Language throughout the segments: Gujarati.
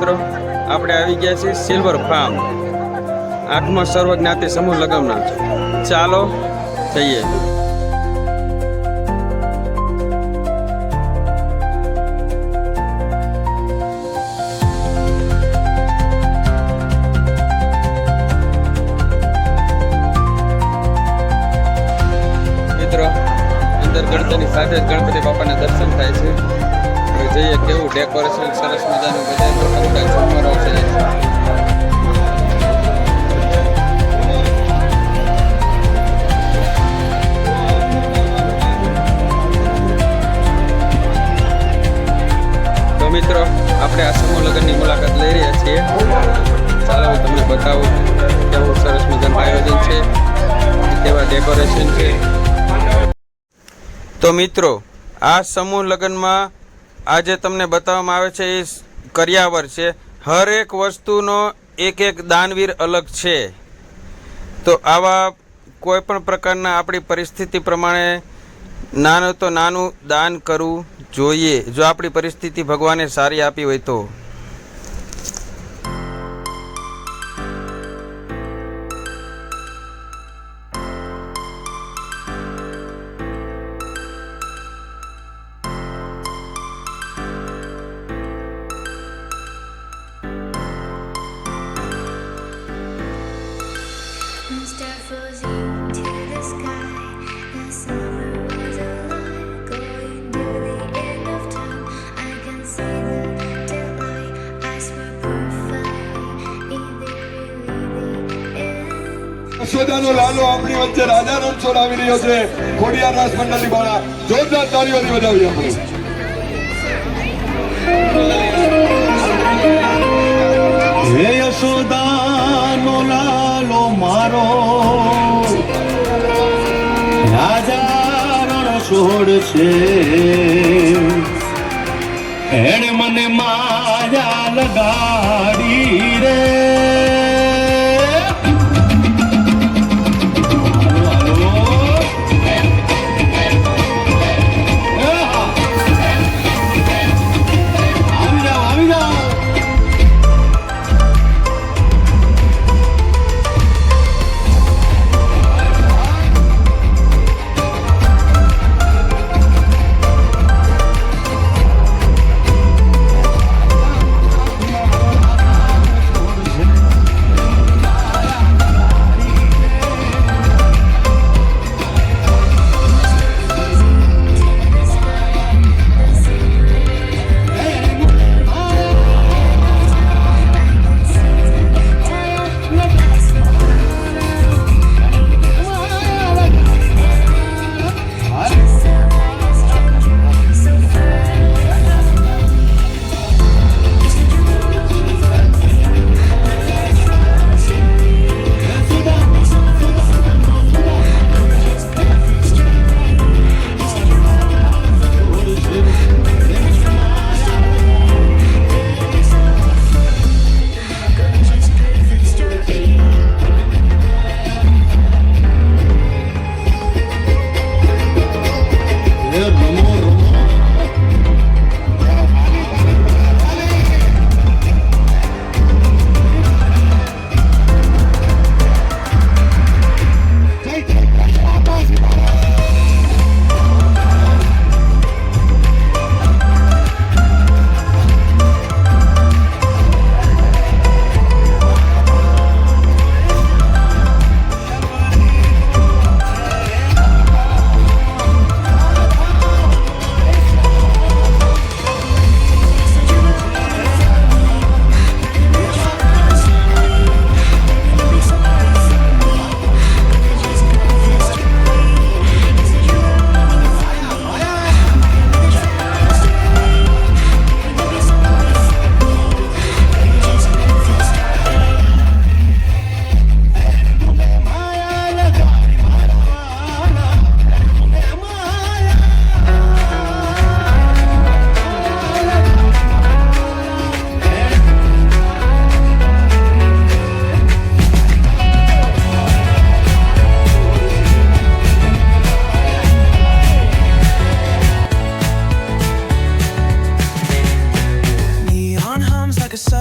મિત્રો આપણે આવી ગયા છીએ સિલ્વર ફાર્મ 8મા સર્વજ્ઞાતિ સમૂહ લગ્નના. ચાલો જઈએ. મિત્રો અંદર ગણપતિની સાથે જ ગણપતિ બાપાના દર્શન થાય છે. હવે જઈએ કેવું ડેકોરેશન સરસ મજાનું બધા ઝુમરો છે. તો મિત્રો આપણે આ સમૂહ લગ્નની મુલાકાત લઈ રહ્યા છીએ. ચાલો હું તમને બતાવું કેવું સરસ મજાનું આયોજન છે, કેવા ડેકોરેશન છે. તો મિત્રો આ સમૂહ લગ્નમાં આજે તમને બતાવવામાં આવે છે એ કર્યાવર છે. હર એક વસ્તુનો એક એક દાનવીર અલગ છે. તો આવા કોઈ પણ પ્રકારના આપણી પરિસ્થિતિ પ્રમાણે નાનું તો નાનું દાન કરવું જોઈએ, જો આપણી પરિસ્થિતિ ભગવાને સારી આપી હોય તો. યશોદાનો લાલો આપણી વચ્ચે રાજા રણછોડ આવી રહ્યો છે. ખોડિયાર રાસ મંડળની બાળા જોરદાર તાળીઓથી વધાવીએ આપણે. હે યશોદાનો લાલો મારો રાજા રણછોડ છે. એણે મને માયા લગાડી રે.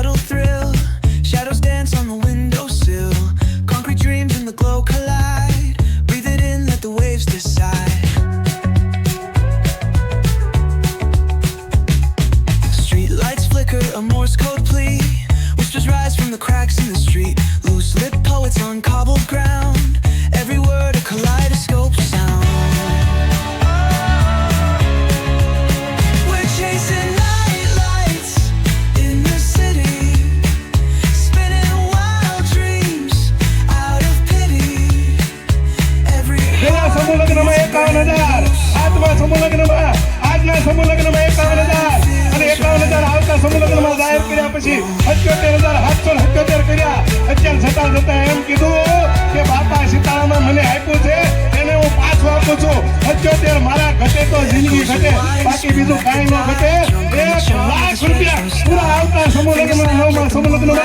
subtle thrill. Shadows dance on the windowsill. Concrete dreams and the glow collide. Breathe it in, let the waves decide. Street lights flicker, a Morse code plea. Whispers rise from the cracks in the street. Loose lip poets on cobbled ground. Every word a kaleidoscope sound. We're chasing night lights in the city, spinning wild dreams out of pity. Every પેલા સમૂહ લગ્નમાં 51,000, આજના સમૂહ લગ્નમાં 51,000 અને 51,000 આવતા સમૂહ લગ્નમાં જાહેર કર્યા પછી 78,777 કર્યા. અત્યારે જતા એમ કીધું કે બાપા સીતારામે મને આપ્યું છે એને હું પાછું આપું છું. 78 મારા ઘટે તો જિંદગી ઘટે, બાકી બીજું કાંઈ ન ઘટે. 1,00,000 રૂપિયા પૂરા આવતા સમૂહ લગ્નમાં, નવમા સમૂહ લગ્નમાં.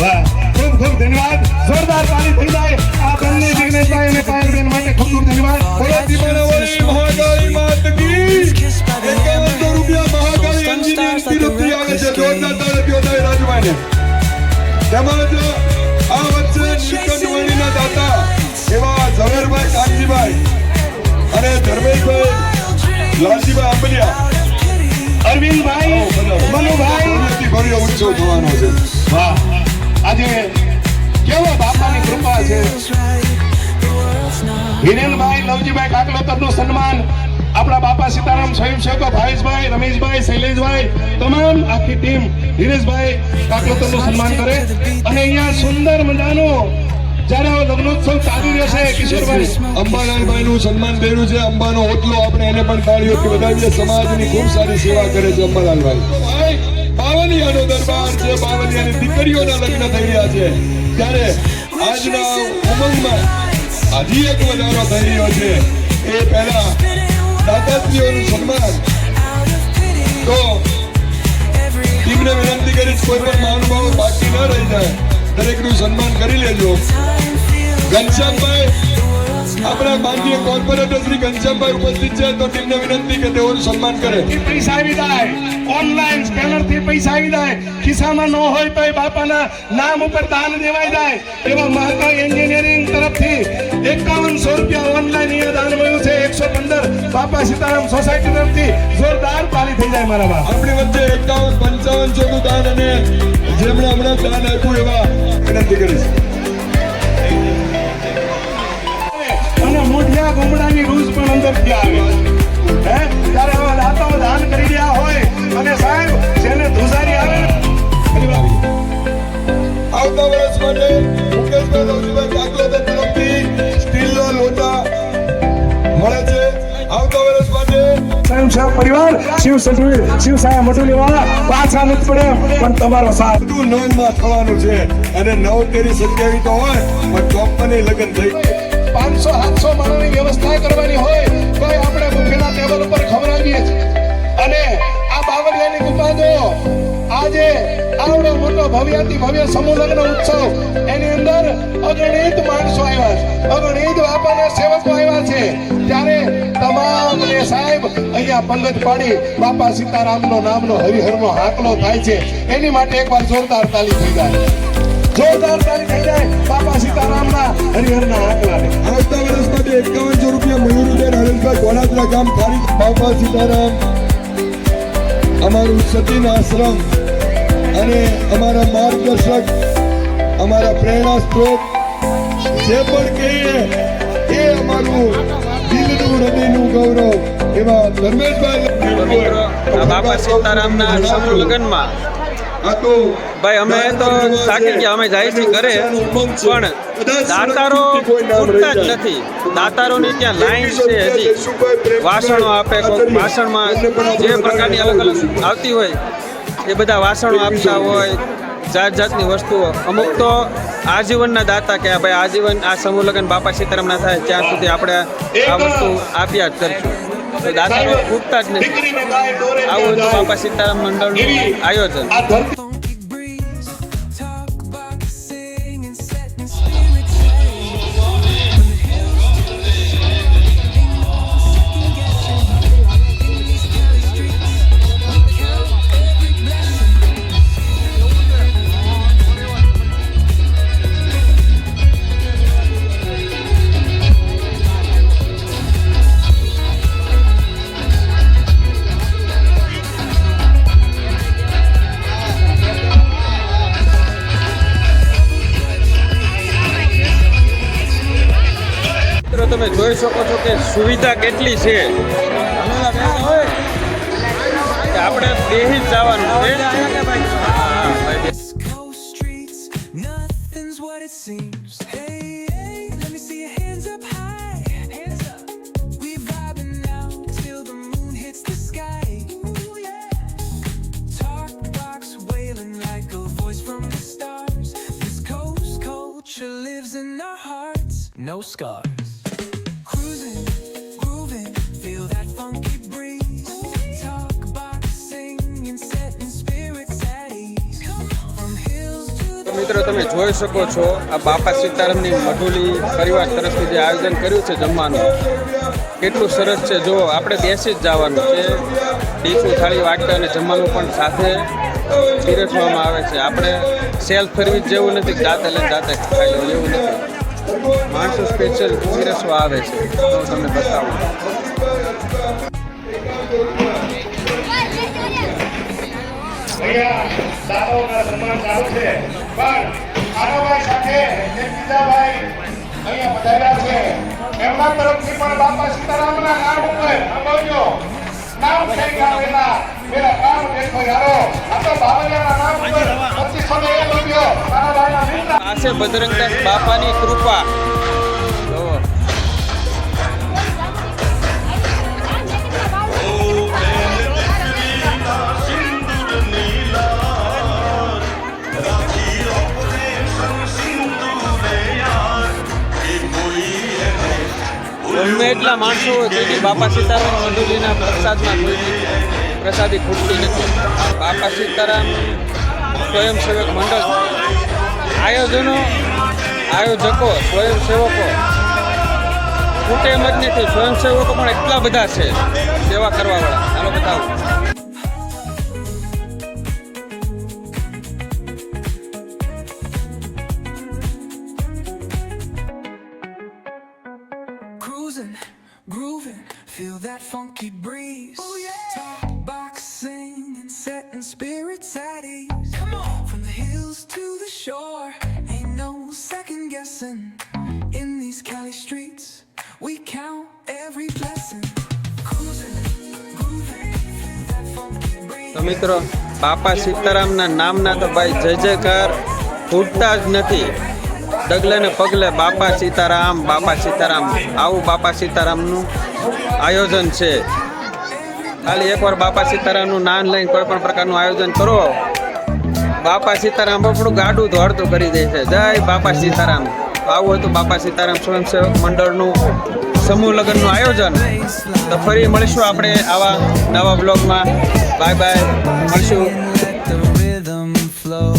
વાહ, ખૂબ ખૂબ ધન્યવાદ. જોરદાર તાળી થઈ જાય આ બંને જિગ્નેશભાઈ અને પાયલબેન માટે. ખૂબ ખૂબ ધન્યવાદ. બોલો દીવાનાવાળી મહાકાળી માત કી. 5100 રૂપિયા મહાકાળી એન્જિનિયરિંગ તરફથી આવે છે. જોરદાર તાળીઓ થાય રાજુભાઈને. તેમજ આ વચ્ચે નીલકંઠવાણીના દાતા એવા ઝવેરભાઈ કાનજીભાઈ અને ધર્મેશભાઈ લાલજીભાઈ આંબલિયા, અરવિંદભાઈ, મનુભાઈ. ભર્યો ઉત્સવ થવાનો છે. વાહ, આજે કેવો બાપાની કૃપા છે. હિરેનભાઈ, લવજીભાઈ કાકલોતરનું સન્માન આપણા બાપા સીતારામ સ્વયંસેવકો ભાવેશભાઈ, રમેશભાઈ, શૈલેષભાઈ, તમામ આખી ટીમ હિરેશભાઈ કાકલોતરનું સન્માન કરે. અને અહીંયા સુંદર મજાનું જ્યારે લગ્નોત્સવ ચાલી રહ્યો છે કિશોરભાઈ, અંબાલાલભાઈ નું સન્માન કર્યું છે. અંબાનો ઓટલો આપણે એને પણ તાળીઓથી વધાવીએ. સમાજની ખૂબ સારી સેવા કરે છે અંબાલાલભાઈ. બાવલિયાનો દરબાર છે. બાવલિયાની દીકરીઓના લગ્ન થઈ રહ્યા છે ત્યારે આજના ઉમંગમાં હજી એક વધારો થઈ રહ્યો છે. એ પહેલા દાતાશ્રીઓનું સન્માન તો ટીમને વિનંતી કરીશ કોઈ પણ મહાનુભાવો બાકી ન રહી જાય, દરેકનું સન્માન કરી લેજો. ઘનશ્યામભાઈ, આપણા માનનીય કોર્પોરેટર શ્રી ઘનશ્યામભાઈ ઉપસ્થિત છે તો ટીમને વિનંતી કે તેઓનું સન્માન કરે. પૈસા આવી જાય, ઓનલાઈન સ્કેનર થી પૈસા આવી જાય, ખિસ્સામાં ન હોય તો બાપાના નામ ઉપર દાન દેવાઈ જાય. એવા મહાકાળી એન્જિનિયરિંગ તરફથી 5100 રૂપિયા ઓનલાઈન અહીંયા દાન મળ્યું છે. 115 બાપા સીતારામ સોસાયટી તરફથી જોરદાર તાળી થઈ જાય મારા બાપ. આપણી વચ્ચે 51-55 નું દાન અને જેમણે હમણાં દાન આપ્યું એવા વિનંતી કરીશ. અને મોઢિયા ગોમડાની રૂઝ પણ અંદરથી આવે હે ત્યારે આવા દાતાઓ દાન કરી રહ્યા હોય અને સાહેબ જેને ધુસારી આવે ને આવતા વર્ષ માટે મુકેશભાઈ લવજીભાઈ કાકલોદર તરફથી સ્ટીલના લોટા મળે છે. આવતા વર્ષ માટે સ્વયંસેવક પરિવાર શિવ સાહેબ મટુલીવાળા પાછા નથી પડે પણ તમારો સાથ બધું 9 માં થવાનું છે અને 9 તેરી 27 તો હોય પણ ચોપ્પને લગ્ન થઈ 500-700 માણસની વ્યવસ્થા કરવાની હોય તો આપણે બુફેના ટેબલ ઉપર ખવડાવીએ છીએ. અને આ બાવળિયાની ગુફા જો આજે આવડો મોટો ભવ્યાતિ ભવ્ય સમૂહ લગ્ન ઉત્સવ એની અંદર અગણિત માણસો આવ્યા છે, અગણિત બાપાના સેવકો આવ્યા છે. ત્યારે તમામને સાહેબ અહીંયા પંગત પાડી બાપા સીતારામનો નામનો હરિહરનો હાકલો થાય છે. એની માટે એકવાર જોરદાર તાળી થઈ જાય, જોરદાર તાળી થઈ જાય બાપા સીતારામના હરિહરના હાકલાને. આવતા વર્ષ માટે 5100 રૂપિયા મયુરબેન હરેશભાઈ ગોળાદરા ગામ ખારી. બાપા સીતારામ અમારું સતીન આશ્રમ અને અમારા માર્ગદર્શક, અમારા પ્રેરણા સ્ત્રોત જે પણ કહીએ એ અમારું દિલનું હૃદયનું ગૌરવ એવા ધર્મેશભાઈ. બાપા સીતારામના સમૂહ લગ્નમાં ભાઈ અમે તો થાકી ગયા, અમે જાય છે ઘરે પણ દાતારો પૂરતા જ નથી. દાતારોની ત્યાં લાઈન છે હજી. વાસણો આપે, કોઈક વાસણમાં જે પ્રકારની અલગ અલગ આવતી હોય એ બધા વાસણો આપતા હોય, જાત જાતની વસ્તુઓ. અમુક તો આજીવનના દાતા કે ભાઈ આજીવન આ સમૂહ લગ્ન બાપા સીતારામના થાય ત્યાં સુધી આપણે આ વસ્તુ આપ્યા જ કરશું. તો દાતારો પૂરતા જ નથી. આવું હતું બાપા સીતારામ મંડળનું આયોજન. funky breeze, talk boxing and setting spirits free. When the hills turn second guessing, these Cali streets તમે જોઈ શકો છો કે સુવિધા કેટલી છે કે આપણે બેસી જ જવાનું છે. હા, ભાઈ. West Coast streets, nothing's what it seems. Hey, hey, let me see your hands up high. Hands up. We vibing now till the moon hits the sky. Ooh, yeah. Talk box wailing like a voice from the stars. This coast culture lives in our hearts. No scars. Cruising, grooving, feel that funky breeze. Talk box singing, setting spirits at ease. From hills to તો મિત્રો તમે જોઈ શકો છો આ બાપા સીતારામની મઢુલી પરિવાર તરફથી જે આયોજન કર્યું છે જમવાનું કેટલું સરસ છે. જો આપણે બેસી જ જવાનું છે, ડીશું થાળી વાટકા અને જમવાનું પણ સાથે પીરસવામાં આવે છે. આપણે સેલ્ફ સર્વિસ જેવું નથી કે જાતે લઈને જાતે ખાઈ લો એવું નથી. માણસો સ્પેશિયલ પીરસવા આવે છે. તો હું તમને બતાવું. અહીંયા દાદાઓના સન્માન ચાલુ છે પણ આનાભાઈ સાથે જે બીજા ભાઈ અહીંયા પધાર્યા છે એમના તરફથી પણ બાપા સીતારામના નામ ઉપર સાંભળજો. નામ થઈ આવેલા મેરા કામ દેખો યારો. આ તો બાવળિયાના નામ ઉપર 2501 રૂપિયો આનાભાઈના મિત્ર આ છે બજરંગદાસ બાપાની કૃપા. જુઓ. ગમે એટલા માણસો હોય તેથી બાપા સીતારામ મઢુલીના પ્રસાદમાં પ્રસાદી ખૂટતી નથી. બાપા સીતારામ સ્વયંસેવક મંડળ આયોજકો સ્વયંસેવકો ખૂટે એમ જ નથી. સ્વયંસેવકો પણ એટલા બધા છે સેવા કરવાવાળા. ચાલો બતાવું. cruising, grooving, feel that funky breeze. Oh yeah. Talk box singing, setting spirits at ease. Come on. From the hills to the shore, ain't no second guessing. In these Cali streets, we count every blessing. Cruising, grooving, feel that funky breeze. તો મિત્રો બાપા સીતારામના નામના તો ભાઈ જય જયકાર ખૂટતા જ નથી. ડગલે ને પગલે બાપા સીતારામ આવું બાપા સીતારામનું આયોજન છે. ખાલી એકવાર બાપા સીતારામનું નામ લઈને કોઈ પણ પ્રકારનું આયોજન કરો, બાપા સીતારામ આપણું ગાડું દોડતું કરી દે છે. જય બાપા સીતારામ. આવું હતું બાપા સીતારામ સ્વયંસેવક મંડળનું સમૂહ લગ્નનું આયોજન. તો ફરી મળીશું આપણે આવા નવા બ્લોગમાં. બાય બાય, મળશું. Let the rhythm flow.